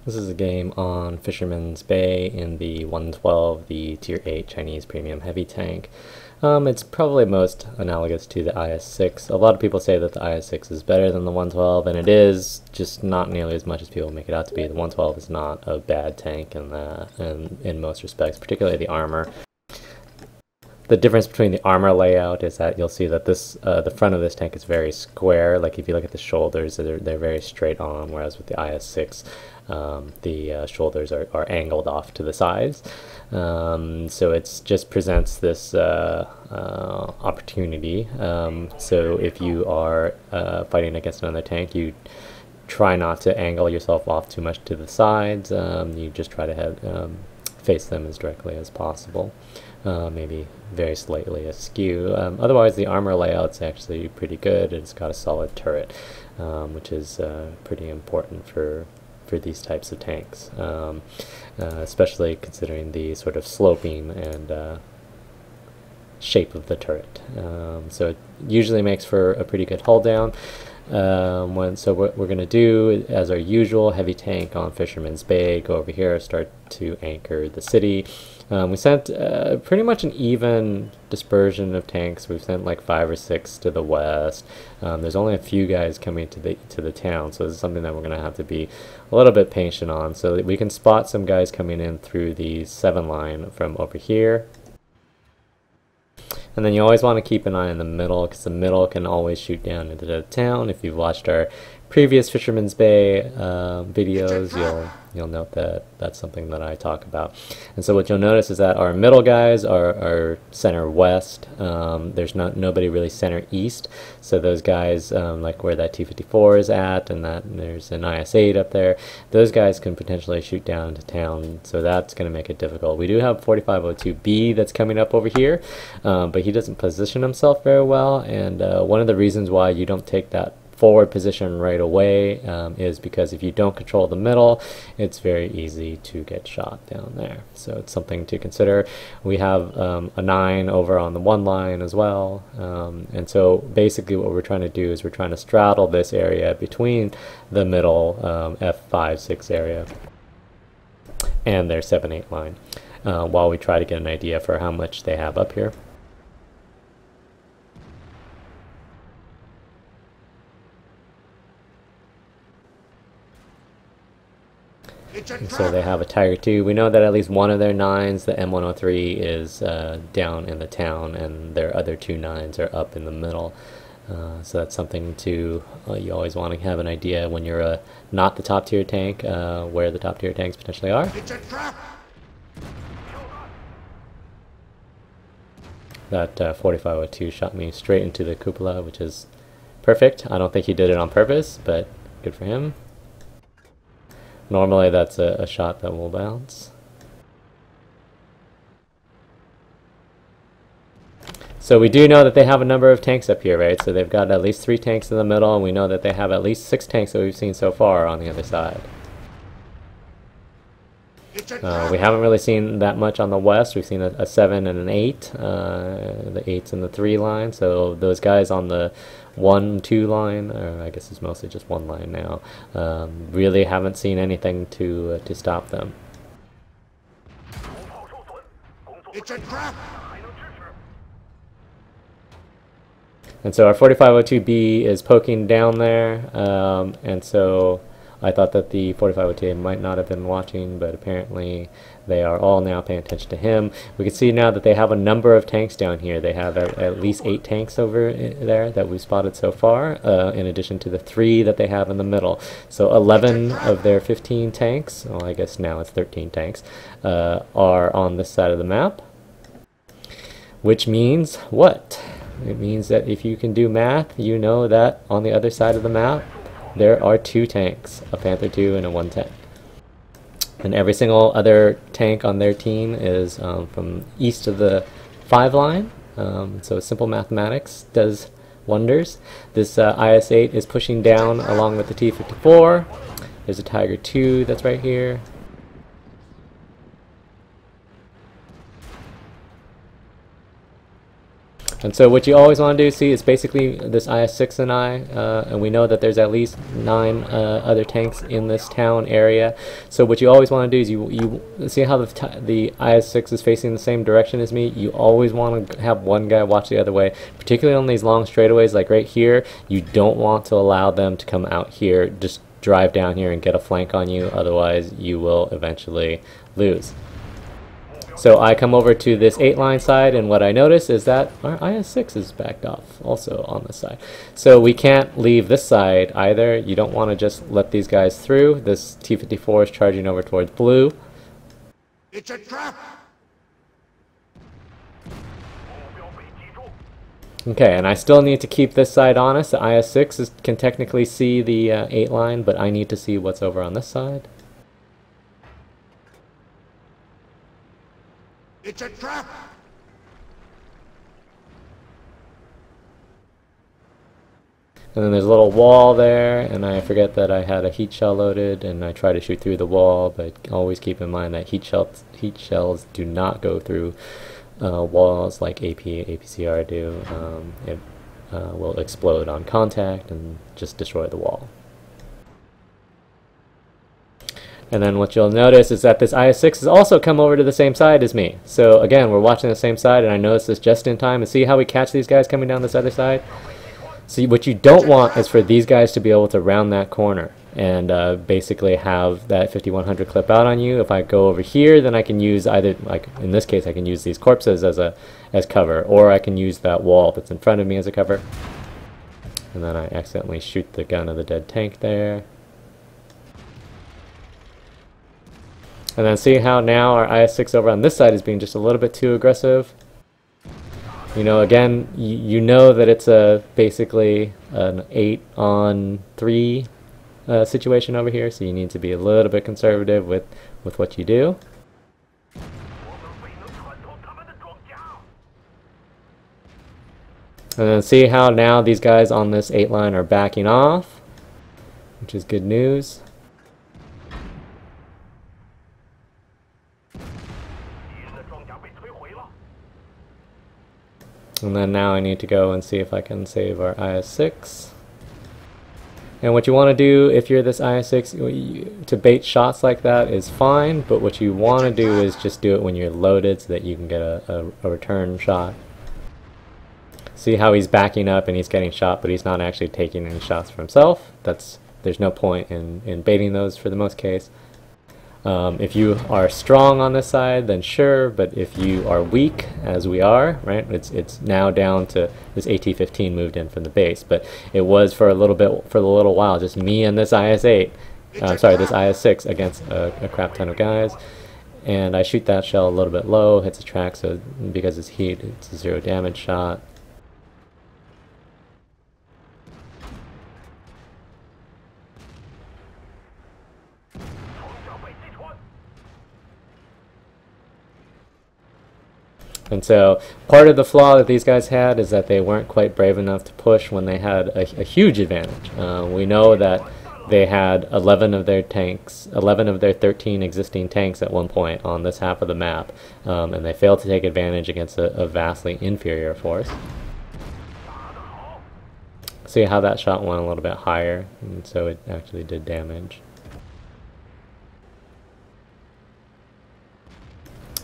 This is a game on Fisherman's Bay in the 112, the Tier 8 Chinese Premium Heavy Tank. It's probably most analogous to the IS-6. A lot of people say that the IS-6 is better than the 112, and it is, just not nearly as much as people make it out to be. The 112 is not a bad tank in most respects, particularly the armor. The difference between the armor layout is that you'll see that the front of this tank is very square. Like if you look at the shoulders, they're very straight on, whereas with the IS-6, the shoulders are angled off to the sides. So it just presents this opportunity. So if you are fighting against another tank, you try not to angle yourself off too much to the sides. You just try to face them as directly as possible. Maybe very slightly askew. Otherwise, the armor layout's actually pretty good. It's got a solid turret, which is pretty important for these types of tanks, especially considering the sort of sloping and shape of the turret. So it usually makes for a pretty good hull down. So what we're going to do, as our usual, heavy tank on Fisherman's Bay, go over here, start to anchor the city. We sent pretty much an even dispersion of tanks. We've sent like 5 or 6 to the west. There's only a few guys coming to the town, so this is something that we're going to have to be a little bit patient on, so that we can spot some guys coming in through the 7 line from over here. And then you always want to keep an eye in the middle, because the middle can always shoot down into the town. If you've watched our previous Fisherman's Bay videos, you'll note that that's something that I talk about. And so what you'll notice is that our middle guys are center west. There's nobody really center east. So those guys, like where that T-54 is at, and there's an IS-8 up there, those guys can potentially shoot down into town. So that's going to make it difficult. We do have 4502B that's coming up over here, but he doesn't position himself very well. And one of the reasons why you don't take that forward position right away is because if you don't control the middle, it's very easy to get shot down there. So it's something to consider. We have a 9 over on the 1 line as well, and so basically what we're trying to do is we're trying to straddle this area between the middle F5-6 area and their 7-8 line, while we try to get an idea for how much they have up here. And so they have a Tiger II. We know that at least one of their 9s, the M103, is down in the town, and their other 2 9s are up in the middle. So that's something to, you always want to have an idea when you're not the top tier tank, where the top tier tanks potentially are. That 4502 shot me straight into the cupola, which is perfect. I don't think he did it on purpose, but good for him. Normally that's a shot that will bounce. So we do know that they have a number of tanks up here, right? So they've got at least 3 tanks in the middle, and we know that they have at least 6 tanks that we've seen so far on the other side. We haven't really seen that much on the west. We've seen a 7 and an 8, the 8's in the 3 line. So those guys on the 1-2 line, or I guess it's mostly just 1 line now, really haven't seen anything to stop them. It's a trap. And so our 4502B is poking down there, and so I thought that the 4502 might not have been watching, but apparently they are all now paying attention to him. We can see now that they have a number of tanks down here. They have at least 8 tanks over there that we've spotted so far, in addition to the 3 that they have in the middle. So 11 of their 15 tanks, well, I guess now it's 13 tanks, are on this side of the map. Which means what? It means that if you can do math, you know that on the other side of the map, there are 2 tanks, a Panther II and a 110. And every single other tank on their team is from east of the 5 line. So simple mathematics does wonders. This IS-8 is pushing down along with the T-54. There's a Tiger II that's right here. And so what you always want to do, see, is basically this IS-6 and we know that there's at least 9 other tanks in this town area. So what you always want to do is you see how the IS-6 is facing the same direction as me. You always want to have one guy watch the other way, particularly on these long straightaways like right here. You don't want to allow them to come out here. Just drive down here and get a flank on you, otherwise you will eventually lose. So I come over to this 8-line side, and what I notice is that our IS-6 is backed off also on this side. So we can't leave this side either. You don't want to just let these guys through. This T-54 is charging over towards blue. It's a trap! Okay, and I still need to keep this side honest. The IS-6 can technically see the 8-line, but I need to see what's over on this side. It's a trap! And then there's a little wall there, and I forget that I had a heat shell loaded, and I try to shoot through the wall, but always keep in mind that heat shells do not go through walls like APCR do. It will explode on contact and just destroy the wall. And then what you'll notice is that this IS-6 has also come over to the same side as me. So again, we're watching the same side, and I noticed this just in time. And see how we catch these guys coming down this other side? See, what you don't want is for these guys to be able to round that corner and basically have that 5100 clip out on you. If I go over here, then I can use either, like in this case, I can use these corpses as cover, or I can use that wall that's in front of me as a cover. And then I accidentally shoot the gun of the dead tank there. And then see how now our IS-6 over on this side is being just a little bit too aggressive. You know, again, you know that it's basically an 8-on-3 situation over here, so you need to be a little bit conservative with what you do. And then see how now these guys on this 8-line are backing off, which is good news. And then now I need to go and see if I can save our IS-6. And what you want to do if you're this IS-6, to bait shots like that is fine, but what you want to do is just do it when you're loaded so that you can get a return shot. See how he's backing up and he's getting shot, but he's not actually taking any shots for himself. There's no point in baiting those for the most case. If you are strong on this side, then sure, but if you are weak, as we are, right, it's now down to this AT-15 moved in from the base, but it was for a little while, just me and this IS-8, this IS-6 against a crap ton of guys, and I shoot that shell a little bit low, hits a track, so because it's heat, it's a 0 damage shot. And so part of the flaw that these guys had is that they weren't quite brave enough to push when they had a huge advantage. We know that they had 11 of their 13 existing tanks at one point on this half of the map, and they failed to take advantage against a vastly inferior force. See how that shot went a little bit higher, and so it actually did damage.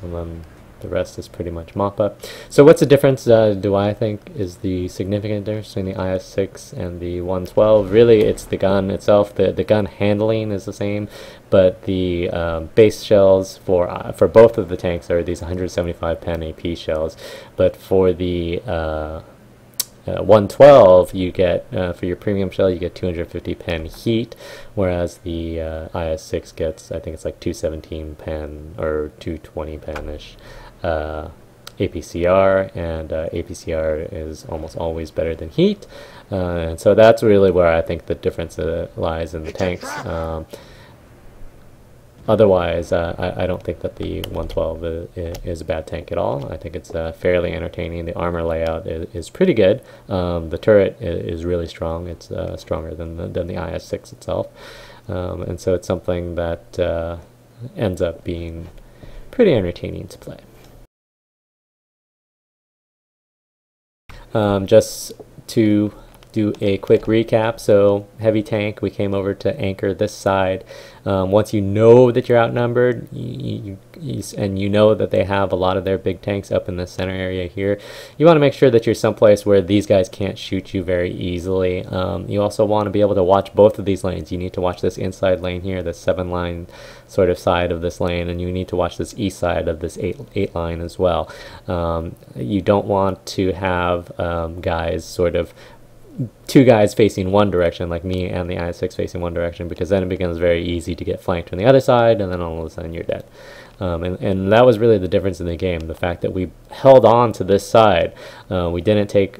And then the rest is pretty much mop-up. So what's the difference, do I think, is the significant difference between the IS-6 and the 112? Really, it's the gun itself. The gun handling is the same, but the base shells for both of the tanks are these 175 pen AP shells. But for the 112, you get, for your premium shell, you get 250 pen heat, whereas the IS-6 gets, I think it's like 217 pen, or 220 pen-ish. APCR, and APCR is almost always better than heat, and so that's really where I think the difference lies in the tanks. Otherwise, I don't think that the 112 is a bad tank at all. I think it's fairly entertaining. The armor layout is pretty good. The turret is really strong. It's stronger than the IS-6 itself, and so it's something that ends up being pretty entertaining to play. Just to do a quick recap. So heavy tank, we came over to anchor this side. Once you know that you're outnumbered, and you know that they have a lot of their big tanks up in the center area here, you want to make sure that you're someplace where these guys can't shoot you very easily. You also want to be able to watch both of these lanes. You need to watch this inside lane here, the 7 line sort of side of this lane, and you need to watch this east side of this 8 line as well. You don't want to have guys sort of 2 guys facing one direction, like me and the IS-6 facing one direction, because then it becomes very easy to get flanked on the other side, and then all of a sudden you're dead. And that was really the difference in the game, the fact that we held on to this side. We didn't take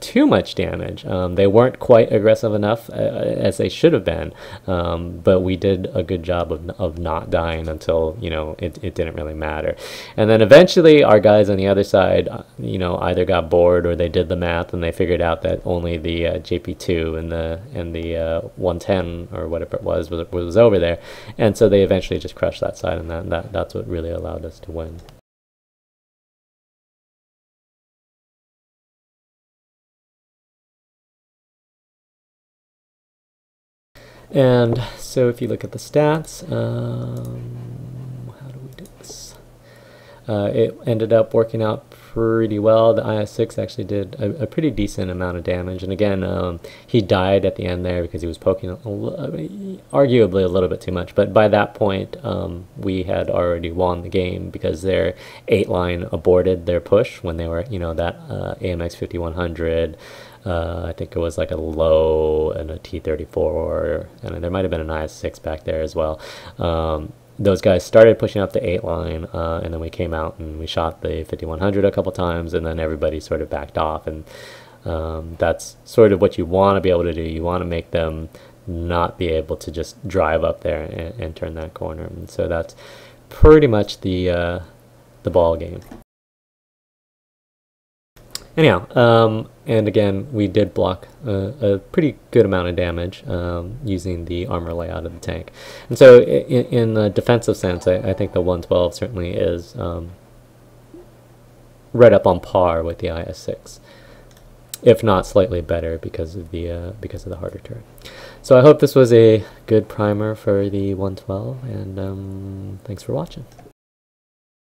too much damage. They weren't quite aggressive enough as they should have been, but we did a good job of not dying until, you know, it didn't really matter. And then eventually our guys on the other side, you know, either got bored or they did the math and they figured out that only the JP2 and the 110 or whatever it was over there, and so they eventually just crushed that side, and that's what really allowed us to win. And so if you look at the stats, how do we do this? It ended up working out pretty well. The IS-6 actually did a pretty decent amount of damage, and again, he died at the end there because he was poking arguably a little bit too much, but by that point we had already won the game because their 8 line aborted their push when they were, you know, that AMX 5100, I think it was like a low and a T-34, and there might have been an IS-6 back there as well. Those guys started pushing up the 8 line, and then we came out and we shot the 5100 a couple times, and then everybody sort of backed off, and that's sort of what you want to be able to do. You want to make them not be able to just drive up there and turn that corner, and so that's pretty much the ball game. Anyhow, and again, we did block a pretty good amount of damage using the armor layout of the tank. And so in the defensive sense, I think the 112 certainly is right up on par with the IS-6, if not slightly better because of the harder turret. So I hope this was a good primer for the 112, and thanks for watching.